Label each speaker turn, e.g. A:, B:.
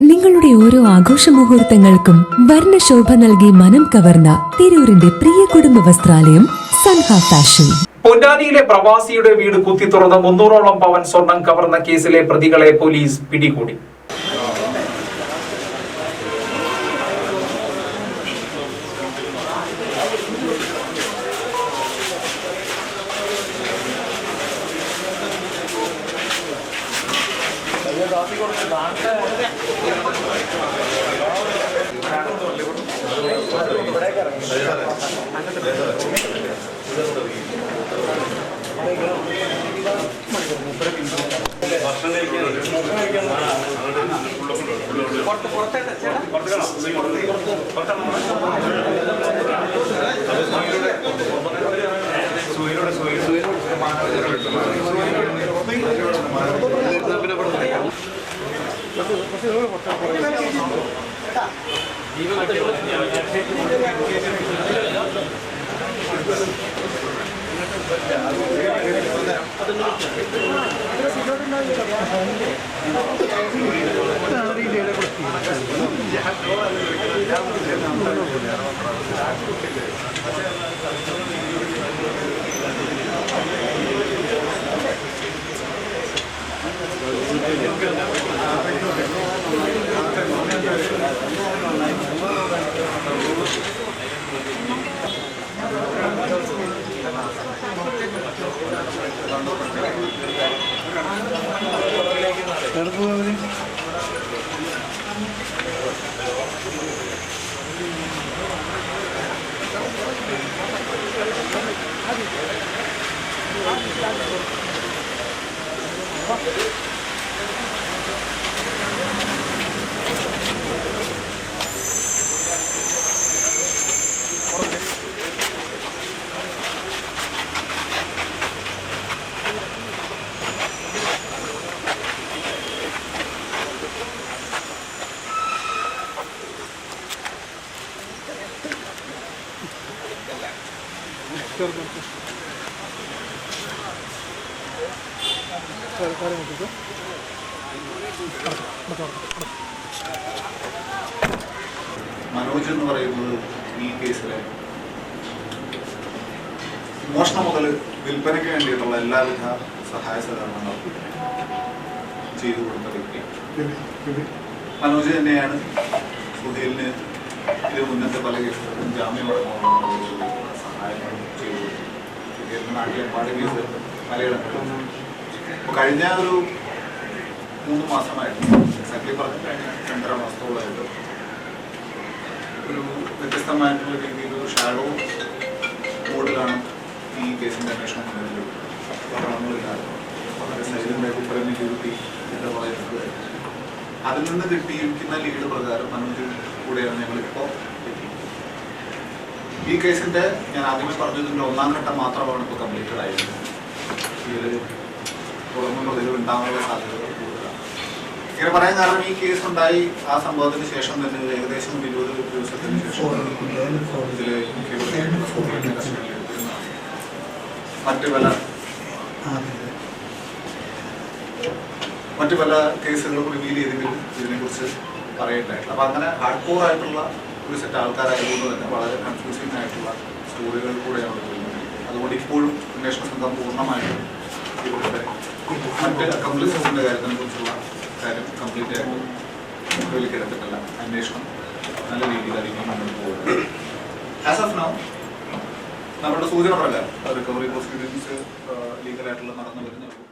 A: നിങ്ങളുടെ ഓരോ ആഘോഷ മുഹൂർത്തങ്ങൾക്കും വർണ്ണശോഭ നൽകി മനം കവർന്ന തിരൂരിന്റെ പ്രിയ കുടുംബ വസ്ത്രാലയം സൻഹ ഫാഷൻ.
B: പൊന്നാനിയിലെ പ്രവാസിയുടെ വീട് കുത്തി തുറന്ന് 300ഓളം പവൻ സ്വർണം കവർന്ന കേസിലെ പ്രതികളെ പോലീസ് പിടികൂടി.
C: മനോജ് എന്ന് പറയുന്നത് ഈ കേസിലെ മോഷണം മുതൽ വിൽപ്പനയ്ക്ക് വേണ്ടിയിട്ടുള്ള എല്ലാവിധ സഹായ സഹകരണങ്ങളും ചെയ്തു കൊടുത്ത വ്യക്തിയാണ്. മനോജ് തന്നെയാണ് സുഹേലിന് ഇത് മുന്നത്തെ പല കേസുകളും ജാമ്യമടക്കമുള്ള സഹായങ്ങളും ചെയ്തു കൊടുത്തു. സുഹേലിന്റെ നാട്ടിലെ പാട് കേസ് പലയിടങ്ങളിലും ഇപ്പോൾ കഴിഞ്ഞ ഒരു 3 മാസമായിട്ട് എക്സാക്ട്ലി പറഞ്ഞ കഴിഞ്ഞ 2.5 മാസത്തോളമായിട്ട് ഒരു വ്യത്യസ്തമായിട്ടുള്ള രീതിയിൽ ഒരു ഷാഡോ മോഡിലാണ് ഈ കേസിൻ്റെ അന്വേഷണം മുന്നോട്ട് പഠനങ്ങളില്ലാതെ വളരെ സൈലൻ്റായിട്ട് പ്രേമിച്ചിരുത്തി എന്ന് പറയുന്നത്. അതിൽ നിന്ന് കിട്ടിയിരിക്കുന്ന ലീഡ് പ്രകാരം മനോജ് കൂടെയാണ് ഞങ്ങളിപ്പോൾ ഈ കേസിൻ്റെ ഞാൻ ആദ്യമേ പറഞ്ഞതിൻ്റെ 1ാം ഘട്ടം മാത്രമാണ് ഇപ്പോൾ കംപ്ലീറ്റഡ് ആയിരുന്നത്. ഇതിൽ തുടർന്നുള്ള ഇതിൽ ഉണ്ടാകാനുള്ള സാധ്യതകൾ കൂടുതലാണ്. ഇങ്ങനെ പറയാൻ കാരണം ഈ കേസ് ഉണ്ടായി ആ സംഭവത്തിന് ശേഷം തന്നെ ഏകദേശം 20 ദിവസത്തിന് ശേഷം ഇതിൽ മറ്റു പല കേസുകളും റിവീൽ ചെയ്തെങ്കിലും ഇതിനെക്കുറിച്ച് പറയേണ്ടതായിട്ടില്ല. അപ്പം അങ്ങനെ ഹാർഡ് കോർ ആയിട്ടുള്ള ഒരു സെറ്റ് ആൾക്കാരായതുകൊണ്ട് തന്നെ വളരെ കൺഫ്യൂസിംഗ് ആയിട്ടുള്ള സ്റ്റോറികൾ കൂടെയാണ് വരുന്നത്. അതുകൊണ്ട് ഇപ്പോഴും അന്വേഷണ സംഘം പൂർണ്ണമായിട്ടും ഇവരുടെ മറ്റ് അക്കംപ്ലിസസിൻ്റെ കാര്യത്തിനെ കുറിച്ചുള്ള കാര്യം കംപ്ലീറ്റ് ആയിട്ട് മുഖവിലേക്കെടുത്തിട്ടില്ല. അന്വേഷണം നല്ല രീതിയിലായിരിക്കും മുന്നോട്ട് പോകുന്നത്. ആസ് ഓഫ് നൗ നമ്മുടെ സൂചന പ്രകാരം റിക്കവറി പ്രൊസീഡിങ്സ് ലീഗലായിട്ടുള്ള നടന്നു വരുന്ന